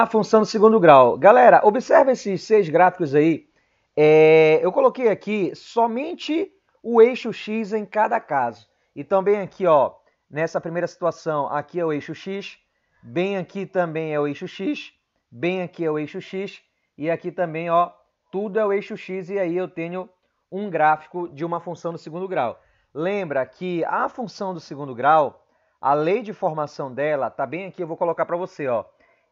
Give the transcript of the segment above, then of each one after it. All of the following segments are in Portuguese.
A função do segundo grau. Galera, observa esses 6 gráficos aí. Eu coloquei aqui somente o eixo X em cada caso. E também aqui, ó, nessa primeira situação, aqui é o eixo X, bem aqui também é o eixo X, bem aqui é o eixo X, e aqui também, ó, tudo é o eixo X, e aí eu tenho um gráfico de uma função do segundo grau. Lembra que a função do segundo grau, a lei de formação dela, tá bem aqui, eu vou colocar para você, ó.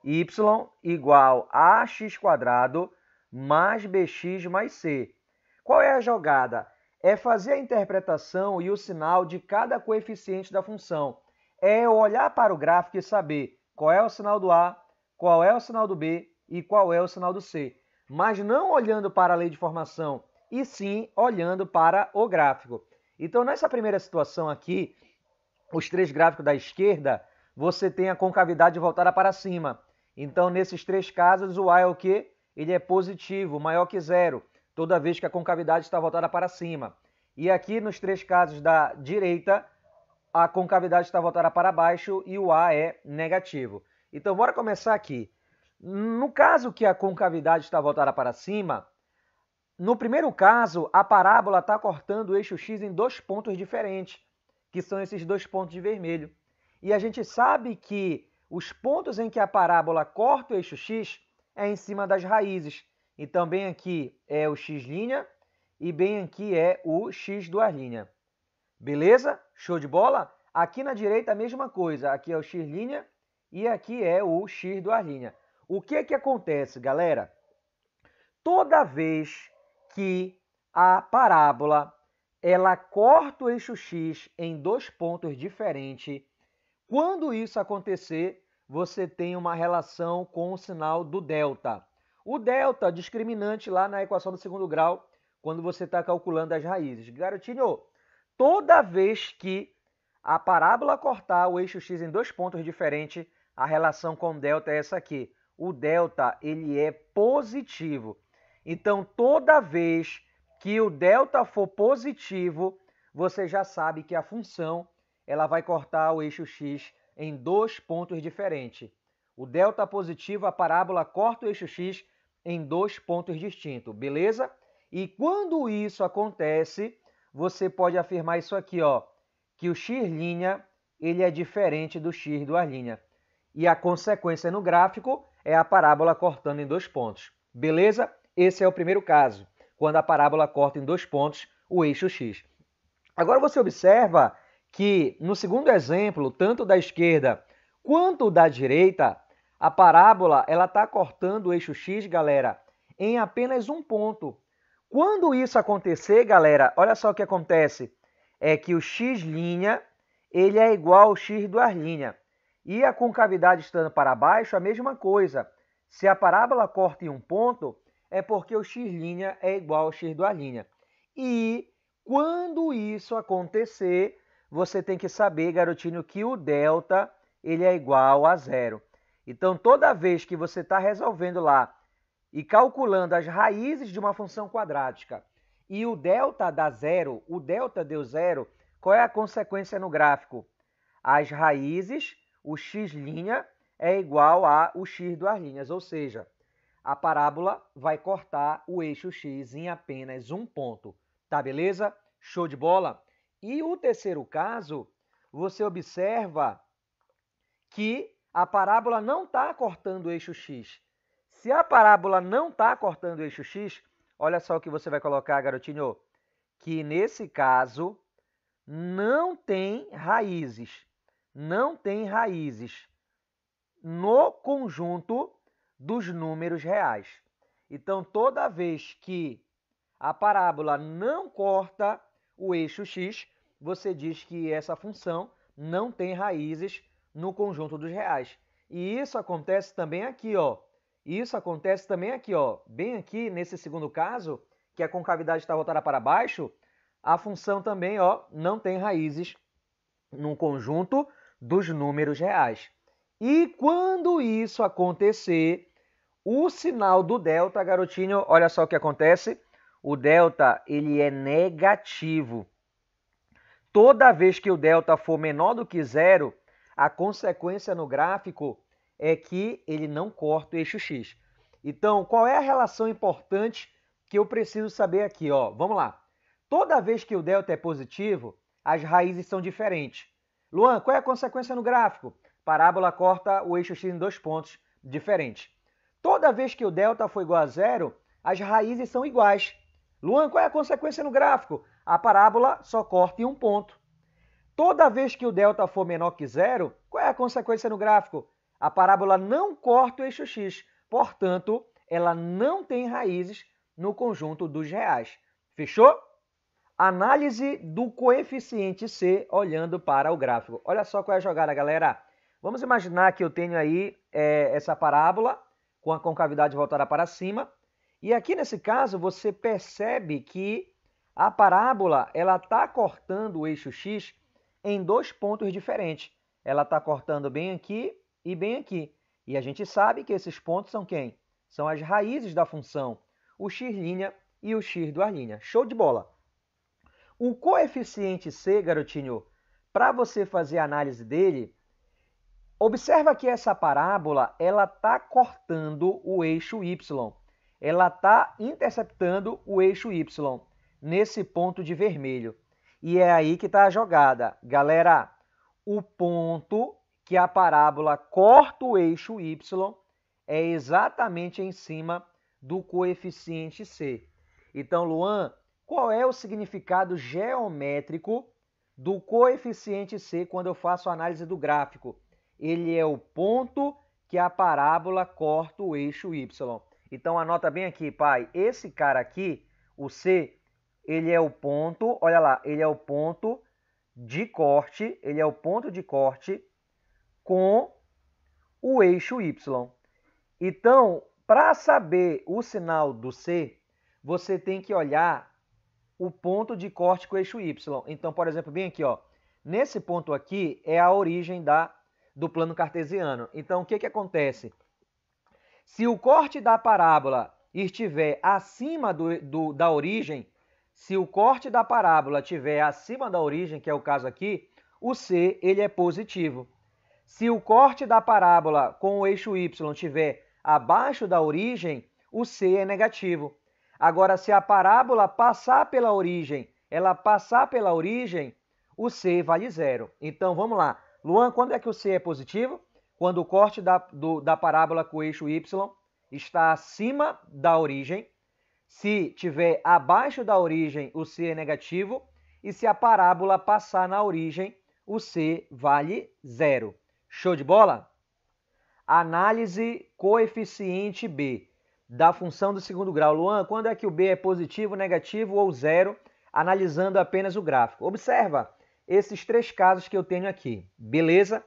Y igual a x² mais bx mais c. Qual é a jogada? É fazer a interpretação e o sinal de cada coeficiente da função. É olhar para o gráfico e saber qual é o sinal do A, qual é o sinal do B e qual é o sinal do C. Mas não olhando para a lei de formação, e sim olhando para o gráfico. Então, nessa primeira situação aqui, os 3 gráficos da esquerda, você tem a concavidade voltada para cima. Então, nesses 3 casos, o A é o quê? Ele é positivo, maior que zero, toda vez que a concavidade está voltada para cima. E aqui, nos 3 casos da direita, a concavidade está voltada para baixo e o A é negativo. Então, bora começar aqui. No caso que a concavidade está voltada para cima, no primeiro caso, a parábola está cortando o eixo X em 2 pontos diferentes, que são esses 2 pontos de vermelho. E a gente sabe que os pontos em que a parábola corta o eixo X é em cima das raízes. Então, bem aqui é o X' e bem aqui é o X duas linhas. Beleza? Show de bola? Aqui na direita a mesma coisa. Aqui é o X' e aqui é o X duas linhas. O que acontece, galera? Toda vez que a parábola ela corta o eixo X em 2 pontos diferentes, quando isso acontecer, você tem uma relação com o sinal do delta. O delta, discriminante lá na equação do segundo grau, quando você está calculando as raízes. Garotinho, toda vez que a parábola cortar o eixo X em 2 pontos diferentes, a relação com o delta é essa aqui. O delta ele é positivo. Então, toda vez que o delta for positivo, você já sabe que a função ela vai cortar o eixo X em 2 pontos diferentes. O delta positivo, a parábola corta o eixo X em 2 pontos distintos, beleza? E quando isso acontece, você pode afirmar isso aqui, ó, que o X' ele é diferente do X duas linhas. E a consequência no gráfico é a parábola cortando em 2 pontos, beleza? Esse é o primeiro caso, quando a parábola corta em 2 pontos o eixo X. Agora você observa que no segundo exemplo, tanto da esquerda quanto da direita, a parábola ela está cortando o eixo X, galera, em apenas um ponto. Quando isso acontecer, galera, olha só o que acontece. É que o X' ele é igual ao X duas linhas. E a concavidade estando para baixo, a mesma coisa. Se a parábola corta em um ponto, é porque o X' é igual ao X duas linhas. E quando isso acontecer, você tem que saber, garotinho, que o delta ele é igual a zero. Então, toda vez que você está resolvendo lá e calculando as raízes de uma função quadrática e o delta dá zero, o delta deu zero, qual é a consequência no gráfico? As raízes, o X' é igual a o X duas linhas, ou seja, a parábola vai cortar o eixo X em apenas um ponto. Tá beleza? Show de bola? E o terceiro caso, você observa que a parábola não está cortando o eixo X. Se a parábola não está cortando o eixo X, olha só o que você vai colocar, garotinho, que nesse caso não tem raízes. Não tem raízes no conjunto dos números reais. Então, toda vez que a parábola não corta o eixo X, você diz que essa função não tem raízes no conjunto dos reais. E isso acontece também aqui, ó. Isso acontece também aqui, ó. Bem aqui, nesse segundo caso, que a concavidade está voltada para baixo, a função também, ó, não tem raízes no conjunto dos números reais. E quando isso acontecer, o sinal do delta, garotinho, olha só o que acontece. O delta ele é negativo. Toda vez que o delta for menor do que zero, a consequência no gráfico é que ele não corta o eixo X. Então, qual é a relação importante que eu preciso saber aqui? Ó, vamos lá. Toda vez que o delta é positivo, as raízes são diferentes. Luan, qual é a consequência no gráfico? Parábola corta o eixo X em 2 pontos diferentes. Toda vez que o delta for igual a zero, as raízes são iguais. Luan, qual é a consequência no gráfico? A parábola só corta em 1 ponto. Toda vez que o delta for menor que zero, qual é a consequência no gráfico? A parábola não corta o eixo X, portanto, ela não tem raízes no conjunto dos reais. Fechou? Análise do coeficiente C olhando para o gráfico. Olha só qual é a jogada, galera. Vamos imaginar que eu tenho aí essa parábola com a concavidade voltada para cima. E aqui nesse caso você percebe que a parábola ela está cortando o eixo X em 2 pontos diferentes. Ela está cortando bem aqui e bem aqui. E a gente sabe que esses pontos são quem? São as raízes da função, o x' e o x do ar'. Show de bola! O coeficiente C, garotinho, para você fazer a análise dele, observa que essa parábola ela está cortando o eixo Y. Ela está interceptando o eixo Y nesse ponto de vermelho. E é aí que está a jogada. Galera, o ponto que a parábola corta o eixo Y é exatamente em cima do coeficiente C. Então, Luan, qual é o significado geométrico do coeficiente C quando eu faço a análise do gráfico? Ele é o ponto que a parábola corta o eixo Y. Então, anota bem aqui, pai. Esse cara aqui, o C, ele é o ponto, olha lá, ele é o ponto de corte, com o eixo Y. Então, para saber o sinal do C, você tem que olhar o ponto de corte com o eixo Y. Então, por exemplo, bem aqui, ó, nesse ponto aqui é a origem do plano cartesiano. Então, o que acontece? Se o corte da parábola estiver acima da origem, se o corte da parábola estiver acima da origem, que é o caso aqui, o C ele é positivo. Se o corte da parábola com o eixo Y estiver abaixo da origem, o C é negativo. Agora, se a parábola passar pela origem, o C vale zero. Então, vamos lá. Luan, quando é que o C é positivo? Quando o corte da parábola com o eixo Y está acima da origem. Se tiver abaixo da origem, o C é negativo. E se a parábola passar na origem, o C vale zero. Show de bola? Análise coeficiente B da função do segundo grau. Luan, quando é que o B é positivo, negativo ou zero, analisando apenas o gráfico? Observa esses 3 casos que eu tenho aqui, beleza?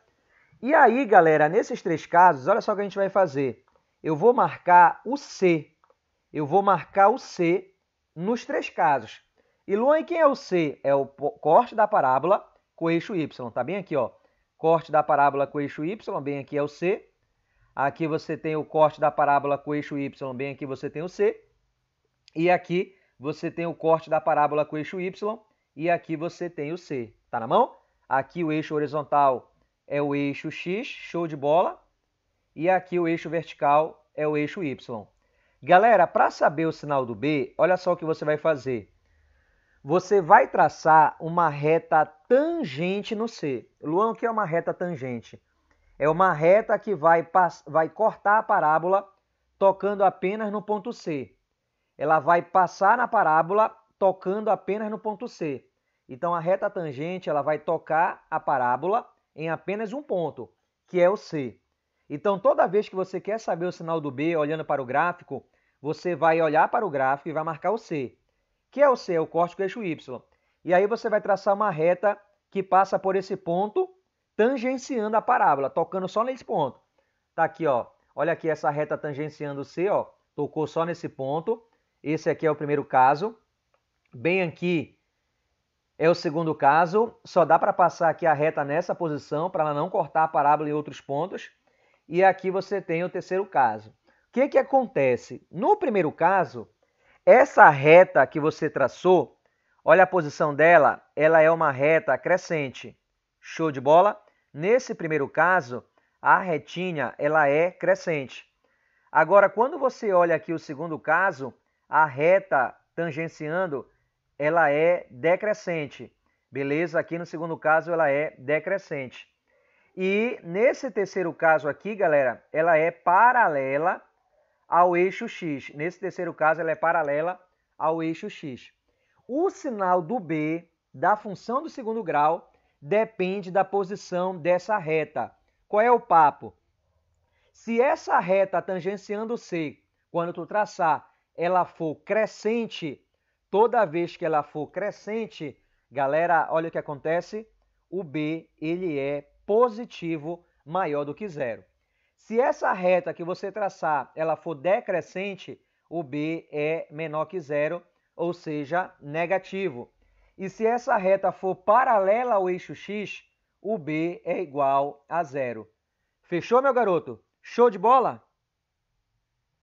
E aí, galera, nesses 3 casos, olha só o que a gente vai fazer. Eu vou marcar o C. Nos 3 casos. E, Luan, e quem é o C? É o corte da parábola com o eixo Y. Tá bem aqui, ó. Corte da parábola com o eixo Y, bem aqui é o C. Aqui você tem o corte da parábola com o eixo Y, bem aqui você tem o C. E aqui você tem o corte da parábola com o eixo Y e aqui você tem o C. Tá na mão? Aqui o eixo horizontal é o eixo X, show de bola. E aqui o eixo vertical é o eixo Y. Galera, para saber o sinal do B, olha só o que você vai fazer. Você vai traçar uma reta tangente no C. Luan, o que é uma reta tangente? É uma reta que vai cortar a parábola tocando apenas no ponto C. Ela vai passar na parábola tocando apenas no ponto C. Então, a reta tangente ela vai tocar a parábola em apenas um ponto, que é o C. Então, toda vez que você quer saber o sinal do B olhando para o gráfico, você vai olhar para o gráfico e vai marcar o C. Que é o C? É o corte com o eixo Y. E aí você vai traçar uma reta que passa por esse ponto, tangenciando a parábola, tocando só nesse ponto. Tá aqui, ó. Olha aqui essa reta tangenciando o C, ó. Tocou só nesse ponto. Esse aqui é o primeiro caso. Bem aqui é o segundo caso. Só dá para passar aqui a reta nessa posição para ela não cortar a parábola em outros pontos. E aqui você tem o terceiro caso. O que acontece? No primeiro caso, essa reta que você traçou, olha a posição dela, ela é uma reta crescente. Show de bola? Nesse primeiro caso, a retinha ela é crescente. Agora, quando você olha aqui o segundo caso, a reta tangenciando, ela é decrescente. Beleza? Aqui no segundo caso, ela é decrescente. E nesse terceiro caso aqui, galera, ela é paralela ao eixo X. Nesse terceiro caso, ela é paralela ao eixo X. O sinal do B, da função do segundo grau, depende da posição dessa reta. Qual é o papo? Se essa reta tangenciando C, quando tu traçar, ela for crescente, toda vez que ela for crescente, galera, olha o que acontece, o B ele é positivo maior do que zero. Se essa reta que você traçar, ela for decrescente, o B é menor que zero, ou seja, negativo. E se essa reta for paralela ao eixo X, o B é igual a zero. Fechou, meu garoto? Show de bola?